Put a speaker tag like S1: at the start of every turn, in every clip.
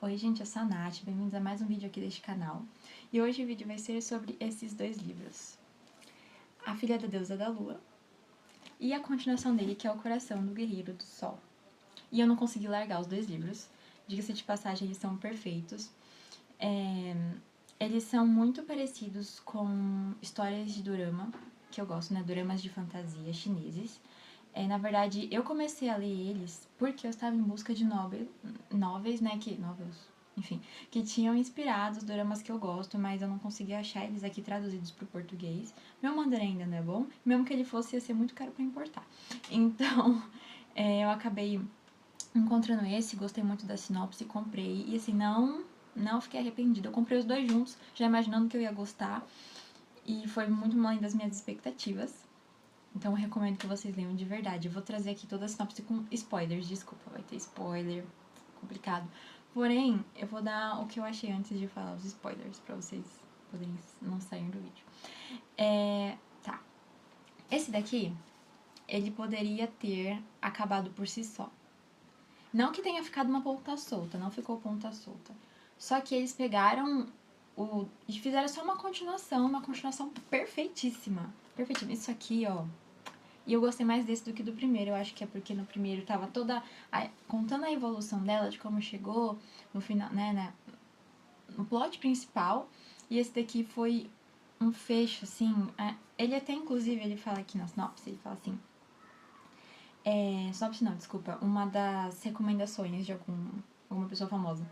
S1: Oi gente, eu sou a Nath, bem-vindos a mais um vídeo aqui deste canal. E hoje o vídeo vai ser sobre esses dois livros. A Filha da Deusa da Lua e a continuação dele, que é O Coração do Guerreiro do Sol. E eu não consegui largar os dois livros, diga-se de passagem, eles são perfeitos. Eles são muito parecidos com histórias de dorama, que eu gosto, né, doramas de fantasia chineses. Na verdade, eu comecei a ler eles porque eu estava em busca de novels, né, enfim, que tinham inspirado os doramas que eu gosto, mas eu não conseguia achar eles aqui traduzidos para o português. Meu mandarim ainda não é bom, mesmo que ele fosse, ia ser muito caro para importar. Então, eu acabei encontrando esse, gostei muito da sinopse, comprei, e assim, não fiquei arrependida. Eu comprei os dois juntos, já imaginando que eu ia gostar, e foi muito além das minhas expectativas. Então eu recomendo que vocês leiam de verdade. Eu vou trazer aqui toda a sinopse com spoilers, desculpa, vai ter spoiler, complicado. Porém, eu vou dar o que eu achei antes de falar os spoilers, pra vocês poderem não sair do vídeo. Tá. Esse daqui, ele poderia ter acabado por si só. Não que tenha ficado uma ponta solta, não ficou ponta solta. Só que eles pegaram e fizeram só uma continuação perfeitíssima. Perfeitíssima. Isso aqui, ó, e eu gostei mais desse do que do primeiro. Eu acho que é porque no primeiro tava contando a evolução dela, de como chegou no final, né, no plot principal. E esse daqui foi um fecho, assim. Ele até, inclusive, ele fala aqui na sinopse, ele fala assim. Sinopse não, desculpa. Uma das recomendações de alguma pessoa famosa.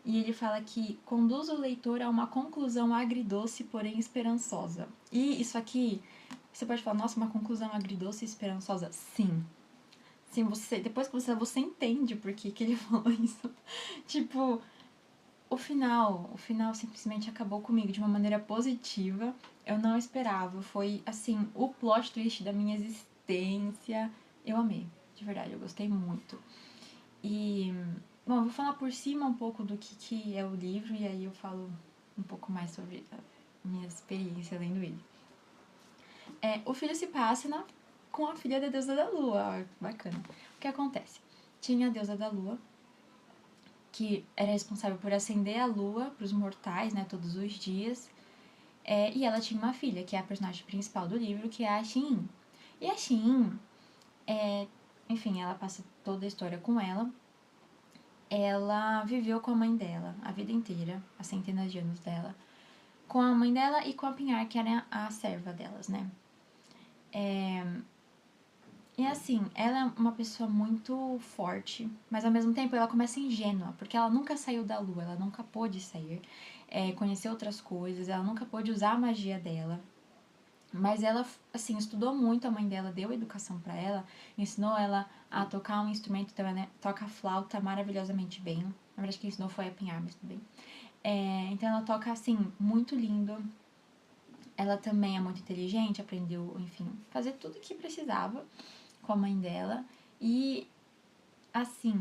S1: E ele fala que conduz o leitor a uma conclusão agridoce, porém esperançosa. E isso aqui, você pode falar, nossa, uma conclusão agridoce e esperançosa? Sim. Sim, depois que você entende por que ele falou isso. Tipo, o final simplesmente acabou comigo de uma maneira positiva. Eu não esperava. Foi, assim, o plot twist da minha existência. Eu amei, de verdade, eu gostei muito. E, bom, eu vou falar por cima um pouco do que é o livro e aí eu falo um pouco mais sobre a minha experiência lendo ele. O filho se passa com a filha da deusa da lua. Bacana. O que acontece? Tinha a deusa da lua, que era responsável por acender a lua para os mortais, né, todos os dias. E ela tinha uma filha, que é a personagem principal do livro, que é a Xin. E a Xin, enfim, ela passa toda a história com ela. Ela viveu com a mãe dela a vida inteira, as centenas de anos dela, com a mãe dela e com a Pinhar, que era a serva delas, né? E assim, ela é uma pessoa muito forte, mas ao mesmo tempo ela começa ingênua, porque ela nunca saiu da lua, ela nunca pôde sair, conhecer outras coisas, ela nunca pôde usar a magia dela. Mas ela, assim, estudou muito, a mãe dela deu educação para ela, ensinou ela a tocar um instrumento, então ela toca flauta maravilhosamente bem. Na verdade, quem ensinou foi a Pinhar, mas tudo bem. Então ela toca, assim, muito lindo. Ela também é muito inteligente, aprendeu, enfim, fazer tudo o que precisava com a mãe dela. E, assim,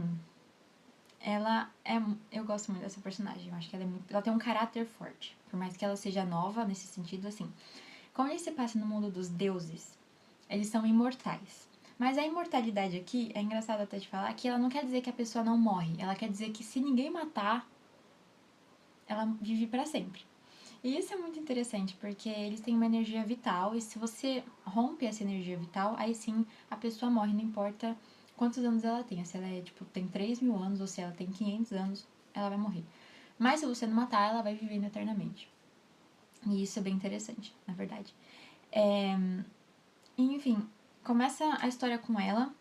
S1: eu gosto muito dessa personagem. Eu acho que ela tem um caráter forte. Por mais que ela seja nova nesse sentido, assim. Como ele se passa no mundo dos deuses, eles são imortais. Mas a imortalidade aqui, é engraçado até de falar, que ela não quer dizer que a pessoa não morre. Ela quer dizer que se ninguém matar, ela vive para sempre. E isso é muito interessante, porque eles têm uma energia vital, e se você rompe essa energia vital, aí sim a pessoa morre, não importa quantos anos ela tem. Se ela tem 3.000 anos ou se ela tem 500 anos, ela vai morrer. Mas se você não matar, ela vai vivendo eternamente. E isso é bem interessante, na verdade. Enfim, começa a história com ela.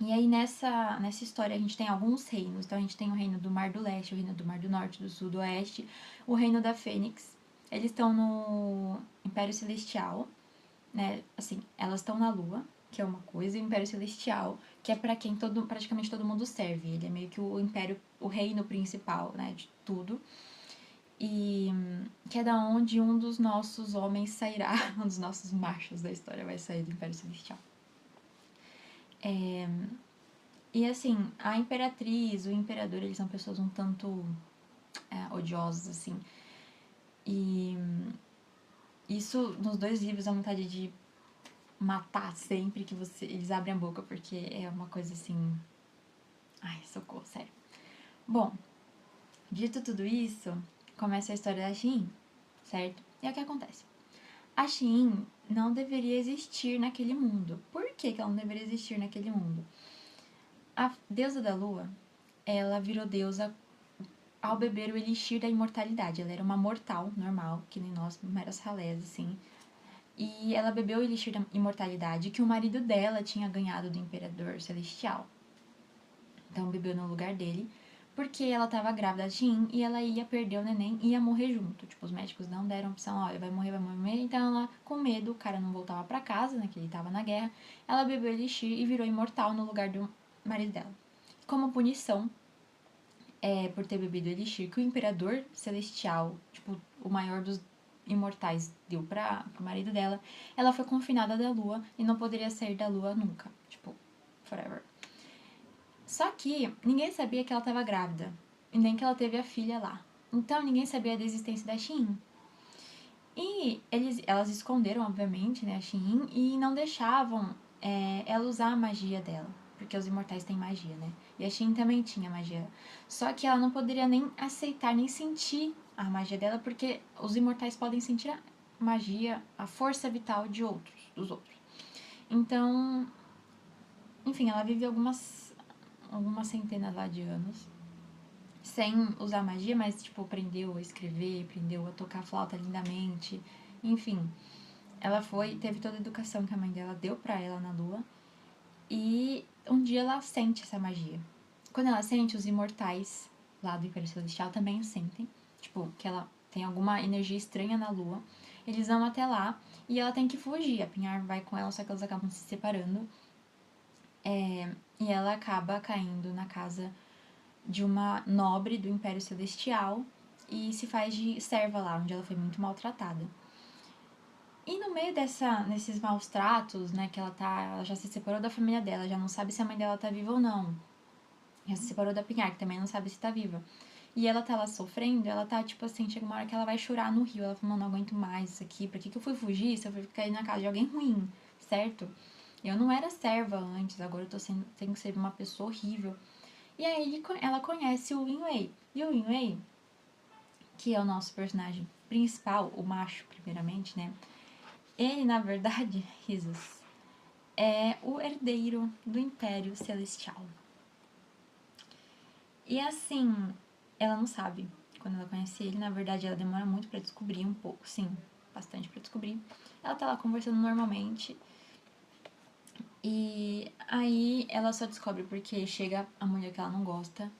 S1: E aí nessa história a gente tem alguns reinos. Então a gente tem o reino do Mar do Leste, o reino do Mar do Norte, do Sul, do Oeste, o reino da Fênix. Eles estão no Império Celestial, né? Assim, elas estão na Lua, que é uma coisa, e o Império Celestial, que é para quem praticamente todo mundo serve. Ele é meio que o império, o reino principal, né, de tudo. E que é da onde um dos nossos homens sairá, um dos nossos machos da história vai sair do Império Celestial. E assim, a imperatriz, o imperador, eles são pessoas um tanto odiosas, assim. E isso nos dois livros dá vontade de matar sempre que eles abrem a boca, porque é uma coisa assim. Ai, socorro, sério. Bom, Dito tudo isso, começa a história da Xiin, certo? E é o que acontece. A Xiin não deveria existir naquele mundo. Por que ela não deveria existir naquele mundo? A deusa da lua, ela virou deusa ao beber o elixir da imortalidade. Ela era uma mortal, normal, que nem nós, meras ralés, assim. E ela bebeu o elixir da imortalidade que o marido dela tinha ganhado do imperador celestial. Então bebeu no lugar dele, porque ela estava grávida de Jin e ela ia perder o neném e ia morrer junto. Tipo, os médicos não deram opção, olha, vai morrer, vai morrer. Então ela, com medo, o cara não voltava para casa, né, que ele estava na guerra, ela bebeu elixir e virou imortal no lugar do marido dela. Como punição, por ter bebido elixir que o imperador celestial, tipo, o maior dos imortais, deu para o marido dela, ela foi confinada da lua e não poderia sair da lua nunca. Tipo, forever. Só que ninguém sabia que ela estava grávida, e nem que ela teve a filha lá. Então ninguém sabia da existência da Xiin. E elas esconderam, obviamente, né, a Xiin e não deixavam ela usar a magia dela. Porque os imortais têm magia, né? E a Xiin também tinha magia. Só que ela não poderia nem aceitar, nem sentir a magia dela, porque os imortais podem sentir a magia, a força vital dos outros. Então, enfim, ela vive algumas centenas lá de anos sem usar magia, mas, tipo, aprendeu a escrever, aprendeu a tocar flauta lindamente, enfim. Ela teve toda a educação que a mãe dela deu pra ela na lua, e um dia ela sente essa magia. Quando ela sente, os imortais lá do Império Celestial também sentem, tipo, que ela tem alguma energia estranha na lua. Eles vão até lá e ela tem que fugir. A Pinhar vai com ela, só que elas acabam se separando. E ela acaba caindo na casa de uma nobre do Império Celestial e se faz de serva lá, onde ela foi muito maltratada. E no meio desses maus tratos, né, que ela já se separou da família dela, já não sabe se a mãe dela tá viva ou não. Já se separou da Pinhar, que também não sabe se tá viva. E ela tá lá sofrendo, ela tá, tipo assim, chega uma hora que ela vai chorar no rio. Ela fala, não aguento mais isso aqui, por que eu fui fugir se eu fui cair na casa de alguém ruim, certo? Eu não era serva antes, agora eu tenho que ser uma pessoa horrível. E aí ela conhece o Winwei. E o Winwei, que é o nosso personagem principal, o macho, primeiramente, né? Ele, na verdade, risos, é o herdeiro do Império Celestial. E assim, ela não sabe quando ela conhece ele. Na verdade, ela demora muito pra descobrir um pouco, sim, bastante pra descobrir. Ela tá lá conversando normalmente. E aí ela só descobre porque chega a mulher que ela não gosta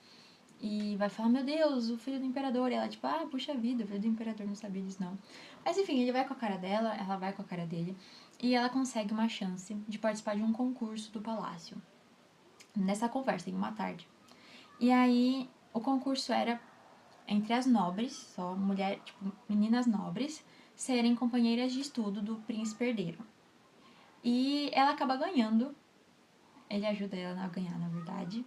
S1: e vai falar, meu Deus, o filho do imperador. E ela, tipo, ah, puxa vida, o filho do imperador, não sabia disso, não. Mas enfim, ele vai com a cara dela, ela vai com a cara dele, e ela consegue uma chance de participar de um concurso do palácio. Nessa conversa, em uma tarde. E aí, o concurso era entre as nobres, só mulher, tipo, meninas nobres, serem companheiras de estudo do príncipe herdeiro. E ela acaba ganhando, ele ajuda ela a ganhar, na verdade,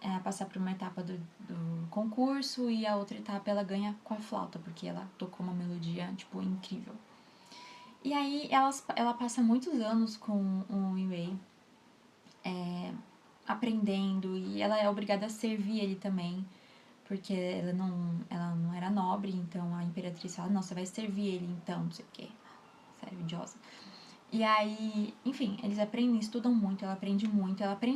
S1: a passar por uma etapa do concurso e a outra etapa ela ganha com a flauta, porque ela tocou uma melodia, tipo, incrível. E aí ela passa muitos anos com o Wei aprendendo e ela é obrigada a servir ele também, porque ela não era nobre, então a imperatriz fala, não, você vai servir ele então, não sei o quê. Sério, idiosa. E aí, enfim, eles aprendem, estudam muito, ela aprende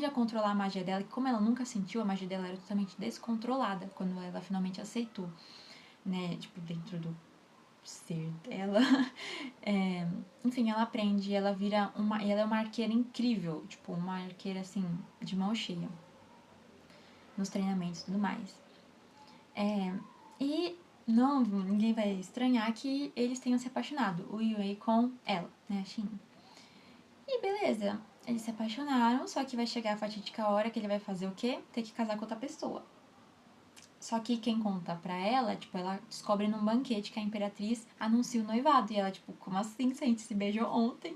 S1: a controlar a magia dela, e como ela nunca sentiu, a magia dela era totalmente descontrolada quando ela finalmente aceitou, né, tipo, dentro do ser dela. Enfim, ela aprende, ela é uma arqueira incrível, tipo, uma arqueira, assim, de mão cheia, nos treinamentos e tudo mais. E não, ninguém vai estranhar que eles tenham se apaixonado, o Yue com ela, né, a Xin. E beleza, eles se apaixonaram, só que vai chegar a fatídica hora que ele vai fazer o quê? Ter que casar com outra pessoa. Só que quem conta pra ela, tipo, ela descobre num banquete que a imperatriz anuncia o noivado. E ela, tipo, como assim? Se a gente se beijou ontem?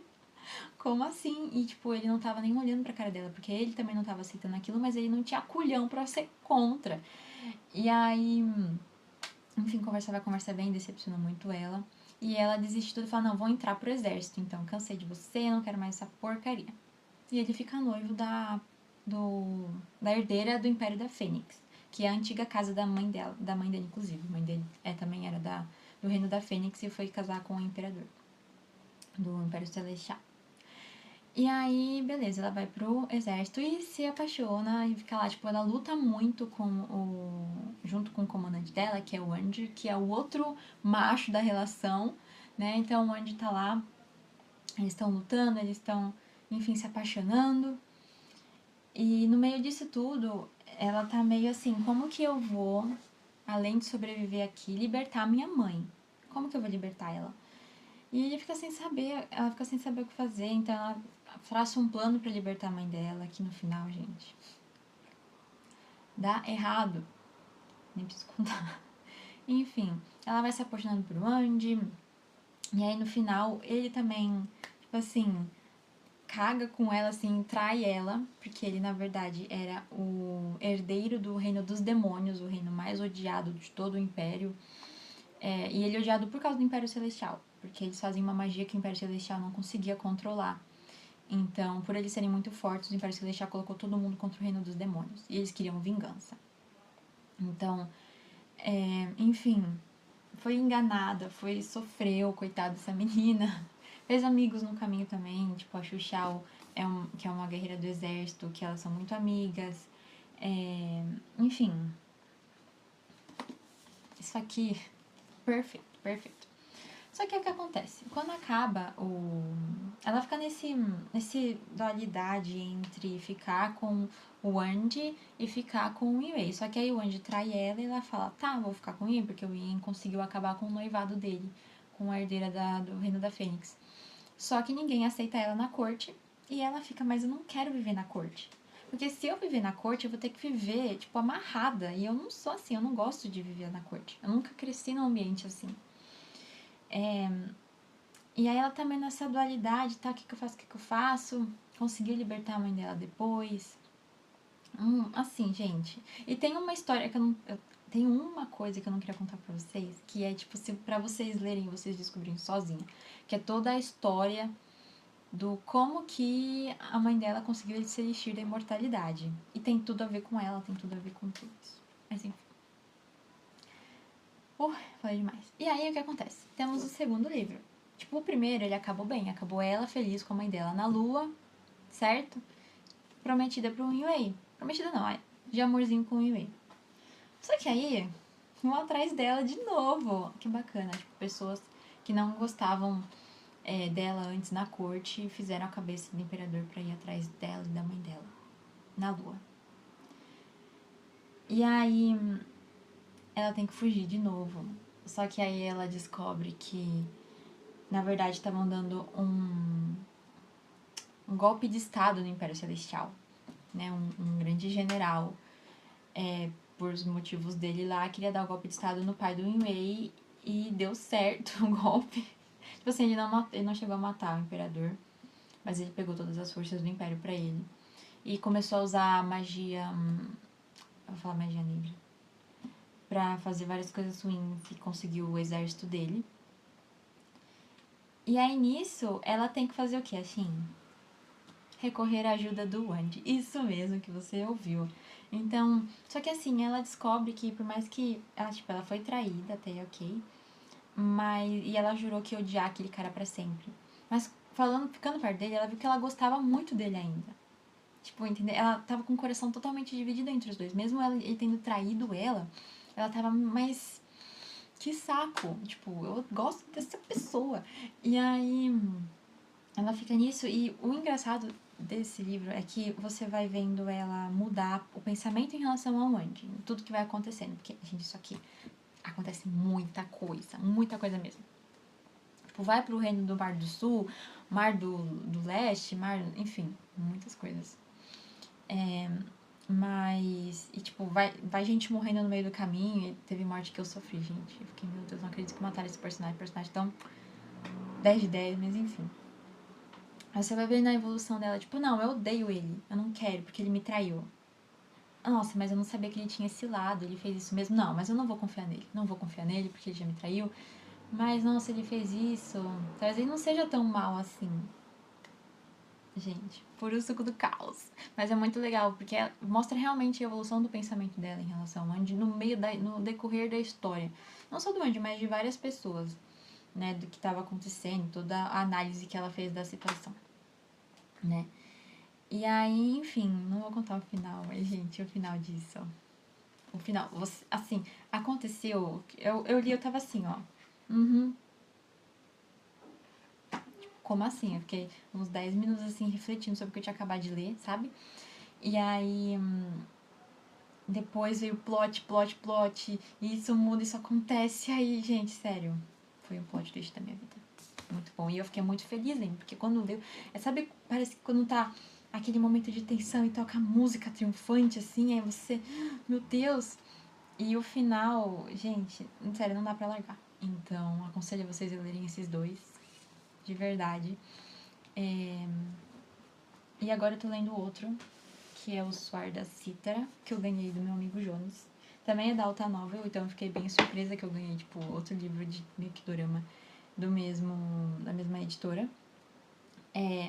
S1: Como assim? E, tipo, ele não tava nem olhando pra cara dela, porque ele também não tava aceitando aquilo, mas ele não tinha culhão pra ser contra. E aí, enfim, conversa bem, decepcionou muito ela. E ela desiste de tudo e fala, não, vou entrar pro exército, então, cansei de você, não quero mais essa porcaria. E ele fica noivo da herdeira do Império da Fênix, que é a antiga casa da mãe dela, da mãe dele, inclusive. A mãe dele também era do Reino da Fênix e foi casar com o Imperador do Império Celestial. E aí, beleza, ela vai pro exército e se apaixona e fica lá, tipo, ela luta muito junto com o comandante dela, que é o Andy, que é o outro macho da relação, né? Então o Andy tá lá, eles estão lutando, eles estão, enfim, se apaixonando. E no meio disso tudo, ela tá meio assim, como que eu vou, além de sobreviver aqui, libertar minha mãe? Como que eu vou libertar ela? E ele fica sem saber, ela fica sem saber o que fazer, então ela traça um plano pra libertar a mãe dela, que no final, gente, dá errado. Nem preciso contar. Enfim, ela vai se apaixonando por Andy, e aí no final ele também, tipo assim, caga com ela, assim, trai ela, porque ele na verdade era o herdeiro do reino dos demônios, o reino mais odiado de todo o Império. E ele é odiado por causa do Império Celestial, porque eles fazem uma magia que o Império Celestial não conseguia controlar. Então, por eles serem muito fortes, o Império Celestial colocou todo mundo contra o reino dos demônios. E eles queriam vingança. Então, enfim, foi enganada, sofreu, coitada dessa menina. Fez amigos no caminho também, tipo a Xuxao, que é uma guerreira do exército, que elas são muito amigas. Enfim, isso aqui, perfeito, perfeito. Só que o que acontece? Quando acaba ela fica nesse dualidade entre ficar com o Andy e ficar com o Yue. Só que aí o Andy trai ela e ela fala, tá, vou ficar com o Yue, porque o Yue conseguiu acabar com o noivado dele, com a herdeira do Reino da Fênix. Só que ninguém aceita ela na corte e ela fica, mas eu não quero viver na corte. Porque se eu viver na corte, eu vou ter que viver, tipo, amarrada. E eu não sou assim, eu não gosto de viver na corte. Eu nunca cresci num ambiente assim. E aí ela também nessa dualidade, tá? O que eu faço, o que eu faço? Conseguiu libertar a mãe dela depois. Assim, gente. E tem uma história que tem uma coisa que eu não queria contar pra vocês, que é, tipo, pra vocês lerem, vocês descobrirem sozinha. Que é toda a história do como que a mãe dela conseguiu se elixir da imortalidade. E tem tudo a ver com ela, tem tudo a ver com tudo isso. Mas enfim. Falei demais. E aí, o que acontece? Temos o segundo livro. Tipo, o primeiro, ele acabou bem. Acabou ela feliz com a mãe dela na lua, certo? Prometida pro Yue. Prometida não, de amorzinho com o Yue. Só que aí, vão atrás dela de novo. Que bacana. Tipo, pessoas que não gostavam dela antes na corte fizeram a cabeça do imperador pra ir atrás dela e da mãe dela. Na lua. E aí, ela tem que fugir de novo. Só que aí ela descobre que na verdade estavam dando um golpe de estado no Império Celestial, né? Um grande general, por os motivos dele lá, queria dar o golpe de estado no pai do Yue e deu certo o golpe. Tipo assim, ele não chegou a matar o imperador, mas ele pegou todas as forças do império pra ele. E começou a usar magia, vou falar magia negra, pra fazer várias coisas ruins e conseguiu o exército dele. E aí nisso, ela tem que fazer o quê, assim? Recorrer à ajuda do Andy. Isso mesmo que você ouviu. Então, só que assim, ela descobre que por mais que ela foi traída, até ok, e ela jurou que ia odiar aquele cara pra sempre. Mas ficando perto dele, ela viu que ela gostava muito dele ainda. Tipo, entendeu? Ela tava com o coração totalmente dividido entre os dois. Mesmo ele tendo traído ela tava, mas que saco. Tipo, eu gosto dessa pessoa. E aí ela fica nisso e o engraçado desse livro é que você vai vendo ela mudar o pensamento em relação ao Andy, tudo que vai acontecendo, porque, gente, isso aqui acontece muita coisa mesmo. Tipo, vai pro reino do Mar do Sul, Mar do Leste, enfim, muitas coisas. E tipo, vai gente morrendo no meio do caminho, e teve morte que eu sofri, gente. Eu fiquei, meu Deus, não acredito que mataram esse personagem tão 10 de 10, mas enfim. Aí você vai ver na evolução dela, tipo, não, eu odeio ele, eu não quero, porque ele me traiu. Nossa, mas eu não sabia que ele tinha esse lado, ele fez isso mesmo. Não, mas eu não vou confiar nele. Não vou confiar nele porque ele já me traiu. Mas, nossa, ele fez isso. Talvez ele não seja tão mal assim. gente, puro suco do caos. Mas é muito legal, porque mostra realmente a evolução do pensamento dela em relação ao Andy no decorrer da história. Não só do Andy, mas de várias pessoas, né? Do que estava acontecendo, toda a análise que ela fez da situação, né? E aí, enfim, não vou contar o final, mas, gente, o final disso, ó. O final, assim, aconteceu, eu li, eu tava assim, ó. Uhum. Como assim? Eu fiquei uns 10 minutos, assim, refletindo sobre o que eu tinha acabado de ler, sabe? E aí, depois veio plot, e isso muda, isso acontece. E aí, gente, sério, foi um plot twist da minha vida. Muito bom. E eu fiquei muito feliz, hein? Porque quando leu, sabe, parece que quando tá aquele momento de tensão e toca a música triunfante, assim, aí você, meu Deus. E o final, gente, sério, não dá pra largar. Então, aconselho vocês a lerem esses dois, de verdade. E agora eu tô lendo outro, que é o Suar da Cítara, que eu ganhei do meu amigo Jonas. Também é da Alta Novel, então eu fiquei bem surpresa que eu ganhei, tipo, outro livro de meio que dorama da mesma editora.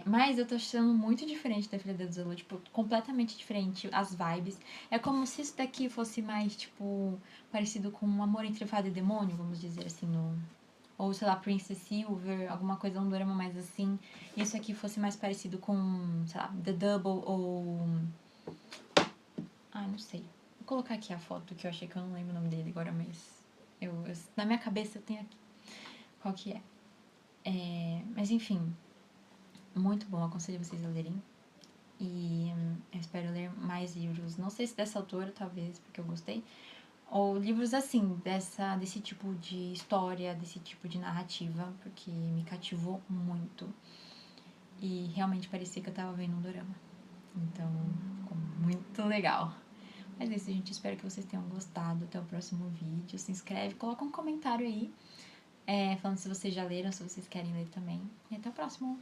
S1: Mas eu tô achando muito diferente da Filha da Zulu, tipo, completamente diferente as vibes. É como se isso daqui fosse mais, tipo, parecido com um Amor entre Fada e Demônio, vamos dizer assim, no... Ou, sei lá, Princess Silver, alguma coisa, um drama mais assim. Isso aqui fosse mais parecido com, sei lá, The Double ou... Ah, não sei. Vou colocar aqui a foto que eu achei que eu não lembro o nome dele agora, mas... na minha cabeça eu tenho aqui qual que é. Mas enfim, muito bom, aconselho vocês a lerem. E eu espero ler mais livros, não sei se dessa autora, talvez, porque eu gostei, ou livros assim, desse tipo de história, desse tipo de narrativa, porque me cativou muito. E realmente parecia que eu tava vendo um dorama. Então, ficou muito legal. Mas é isso, gente. Espero que vocês tenham gostado. Até o próximo vídeo. Se inscreve, coloca um comentário aí, falando se vocês já leram, se vocês querem ler também. E até o próximo.